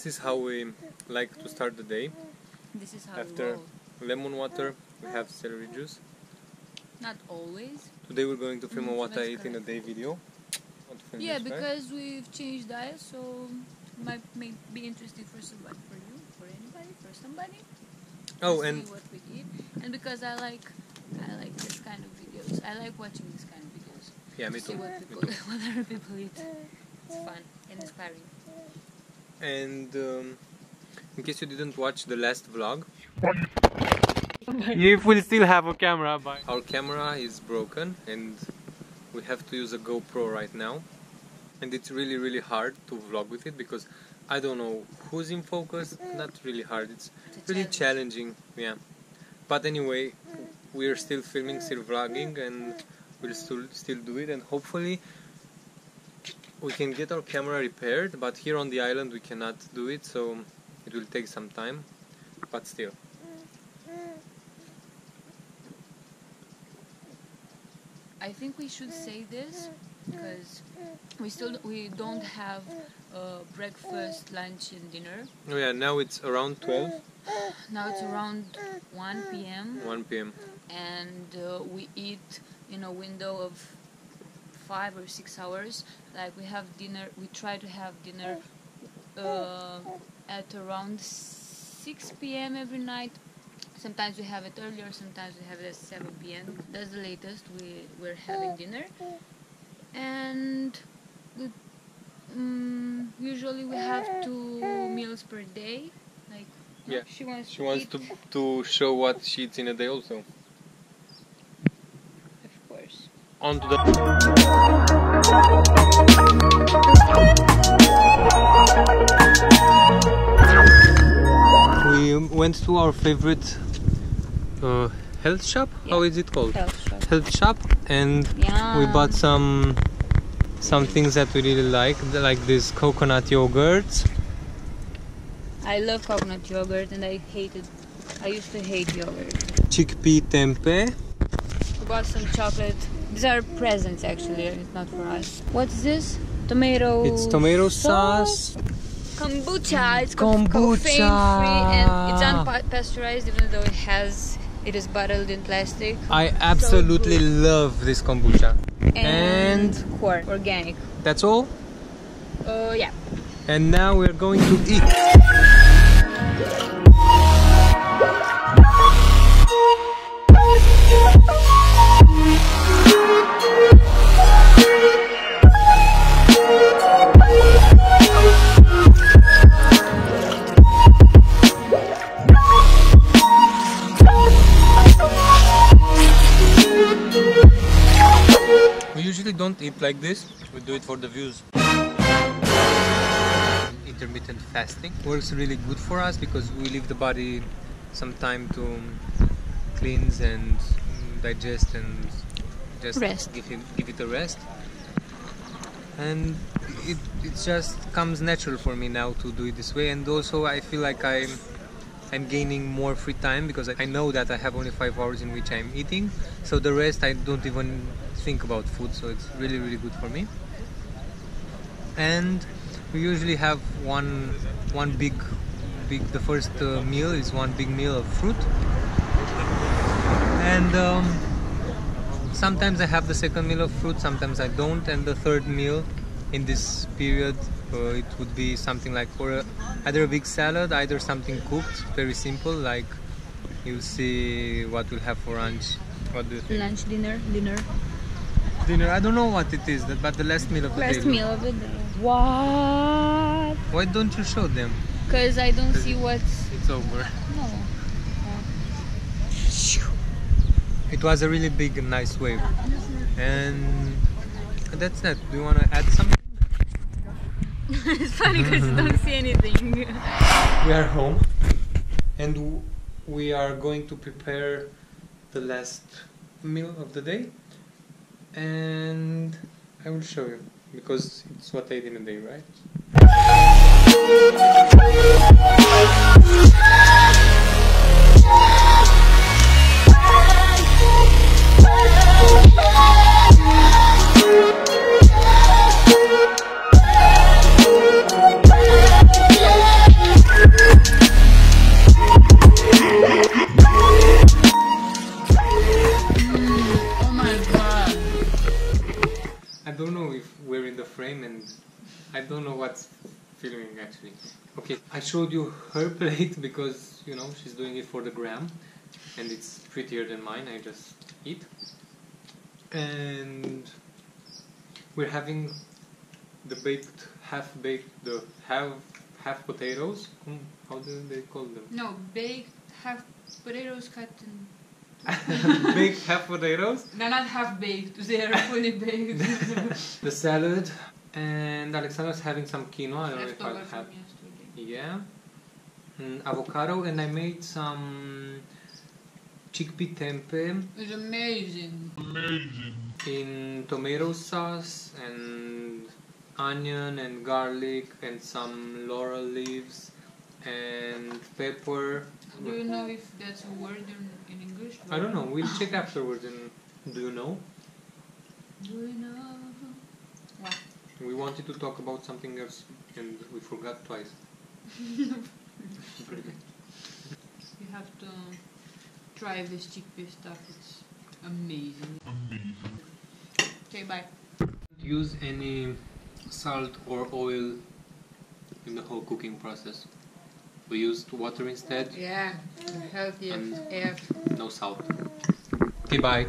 is how we like to start the day. This is how After we roll. lemon water, we have celery juice. Not always. Today we're going to film a what I that's ate in a day video. Want to film Yeah, this, right? because we've changed diet, so may be interesting for somebody, for you, for anybody, for somebody. Oh, to and see what we eat, and because I like this kind of videos. I like watching this kind of videos. yeah, me To see too. what Me people, too. what other people eat. It's fun and inspiring. And in case you didn't watch the last vlog, if we still have a camera, our camera is broken and we have to use a GoPro right now, and it's really hard to vlog with it because I don't know who's in focus. Not really hard, it's really challenging, yeah. But anyway, we're still filming, still vlogging, and we'll still do it, and hopefully we can get our camera repaired, but here on the island we cannot do it, so it will take some time, but still. I think we should say this because we don't have breakfast, lunch, and dinner. Oh yeah, now it's around 12. Now it's around 1 p.m. 1 p.m. and we eat in a window of 5 or 6 hours. Like we have dinner, we try to have dinner at around 6 p.m. every night. Sometimes we have it earlier, sometimes we have it at 7 p.m. That's the latest we're having dinner. And usually we have 2 meals per day. Like Yeah, she wants to show what she eats in a day also. Of course. On to the... We went to our favorite health shop. Yeah. How is it called? Health shop. And we bought some things that we really like these coconut yogurts. I love coconut yogurt and I used to hate yogurt. Chickpea tempeh. We bought some chocolate. These are presents actually, it's not for us. What's this? Tomato It's tomato sauce. Kombucha. It's Kombucha. caffeine free and it's unpasteurized even though it is bottled in plastic. I absolutely love this kombucha. And corn, organic. That's all? Yeah. And now we're going to eat. We usually don't eat like this, we do it for the views. Intermittent fasting works really good for us because we leave the body some time to cleanse and digest and just Rest. give it a rest. And it just comes natural for me now to do it this way, and also I feel like I'm gaining more free time because I know that I have only 5 hours in which I'm eating, so the rest I don't even think about food, so it's really good for me. And we usually have one big the first meal is one big meal of fruit, and sometimes I have the second meal of fruit, sometimes I don't, and the third meal in this period it would be something like either a big salad, either something cooked, very simple, like you'll see what we'll have for lunch. What do you think? Lunch, dinner. Dinner, I don't know what it is, but the last meal of the day. Last meal of the day. What? Why don't you show them? Because I don't see what's... It's over. No. It was a really big and nice wave. And that's that. Do you want to add something? It's funny because you don't see anything. We are home and we are going to prepare the last meal of the day, and I will show you because it's what I ate in a day, right? what's filming actually. Okay, I showed you her plate because, you know, she's doing it for the gram and it's prettier than mine. I just eat. And we're having the half potatoes. How do they call them? No, baked half potatoes cut in baked half potatoes. They're not half baked, they are fully baked. The salad, and Alexandra's having some quinoa. I don't know if I'll have. Yeah. Avocado, and I made some chickpea tempeh. It's amazing. In tomato sauce and onion and garlic and some laurel leaves and pepper. Do you know if that's a word in English? I don't know. We'll check afterwards. And do you know? Do you know? What? We wanted to talk about something else and we forgot twice. You have to try this chickpea stuff. It's amazing. Okay, bye. Use any salt or oil in the whole cooking process. We used water instead. Yeah, healthy AF. No salt. Okay, bye.